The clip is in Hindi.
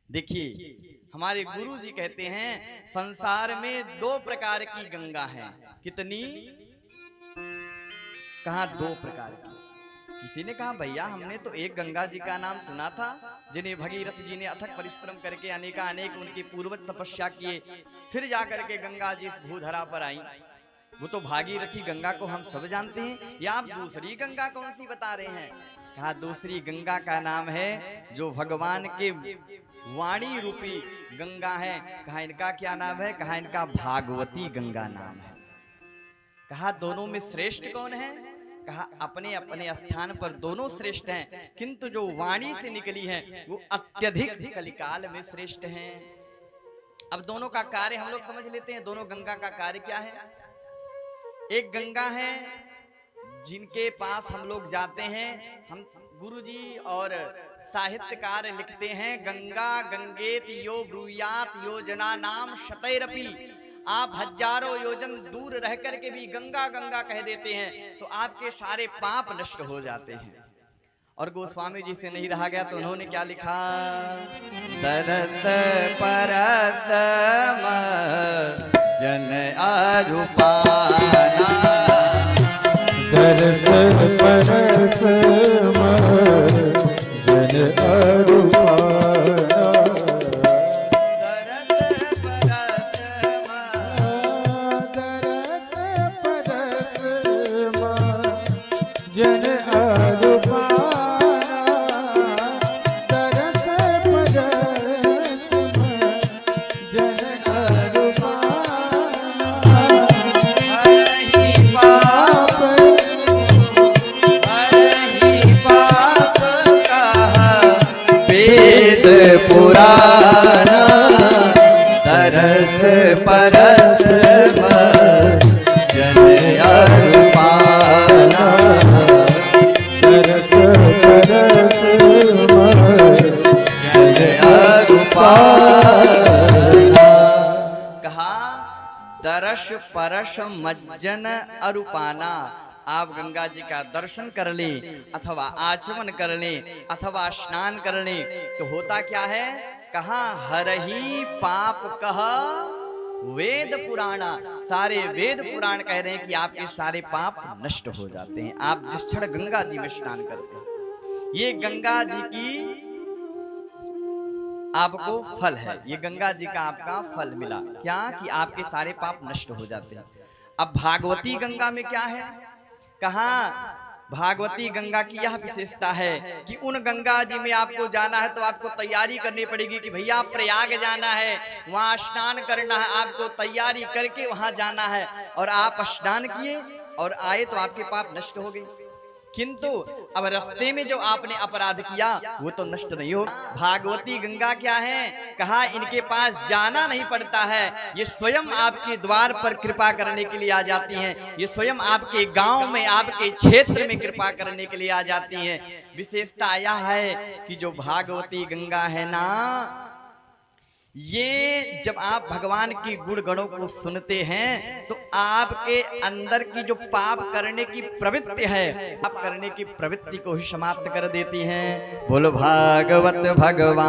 देखिए, हमारे गुरु जी कहते हैं संसार में 2 प्रकार की गंगा है। कितनी? कहा 2 प्रकार की। किसी ने कहा भैया हमने तो एक गंगा जी का नाम सुना था जिन्हें भगीरथ जी ने अथक परिश्रम करके अनेक उनके पूर्वज तपस्या किए, फिर जाकर के गंगा जी इस भूधरा पर आई। वो तो भागीरथी गंगा को हम सब जानते हैं, या आप दूसरी गंगा कौन सी बता रहे हैं? कहा दूसरी गंगा का नाम है जो भगवान के वाणी रूपी गंगा है। कहा इनका क्या नाम है? कहा इनका भागवती गंगा नाम है। कहा दोनों में श्रेष्ठ कौन है? कहा अपने अपने स्थान पर दोनों श्रेष्ठ हैं, किंतु जो वाणी से निकली है वो अत्यधिक कलिकाल में श्रेष्ठ हैं। अब दोनों का कार्य हम लोग समझ लेते हैं। दोनों गंगा का कार्य क्या है? एक गंगा है जिनके पास हम लोग जाते हैं, हम गुरुजी और साहित्यकार लिखते हैं गंगा गंगेत यो ब्रूयात योजना नाम शतैरपि। आप हजारों योजन दूर रह करके भी गंगा गंगा कह देते हैं तो आपके सारे पाप नष्ट हो जाते हैं। और गोस्वामी जी से नहीं रहा गया तो उन्होंने क्या लिखा? तरस परस जन अरूपाना, तरस परस जन अरूपाना, पुराना तरस परस जन अरूपाना, तरस परस जन अरूपाना। कहा दर्श परश मज्जन अरूपाना। आप गंगा जी का दर्शन कर ले अथवा आचमन कर ले अथवा स्नान कर ले तो होता क्या है? कहा हरहि पाप कह वेद पुराणा। सारे वेद पुराण कह रहे हैं कि आपके सारे पाप नष्ट हो जाते हैं आप जिस क्षण गंगा जी में स्नान करते हैं। ये गंगा जी की आपको फल है, ये गंगा जी का आपका फल मिला क्या? कि आपके सारे पाप नष्ट हो जाते हैं। अब भागवती गंगा में क्या है? कहा भागवती गंगा की यह विशेषता है कि उन गंगा जी में आपको जाना है तो आपको तैयारी करनी पड़ेगी कि भैया प्रयाग जाना है, वहां स्नान करना है, आपको तैयारी करके वहां जाना है। और आप स्नान किए और आए तो आपके पाप नष्ट हो गए, किंतु अब रास्ते में जो आपने अपराध किया वो तो नष्ट नहीं हो। भागवती गंगा क्या है? कहा इनके पास जाना नहीं पड़ता है, ये स्वयं आपके द्वार पर कृपा करने के लिए आ जाती हैं, ये स्वयं आपके गांव में आपके क्षेत्र में कृपा करने के लिए आ जाती हैं। विशेषता यह है कि जो भागवती गंगा है ना, ये जब आप भगवान की गुण गणों को सुनते हैं तो आपके अंदर की जो पाप करने की प्रवृत्ति है, पाप करने की प्रवृत्ति को ही समाप्त कर देती हैं। बोलो भागवत भगवान।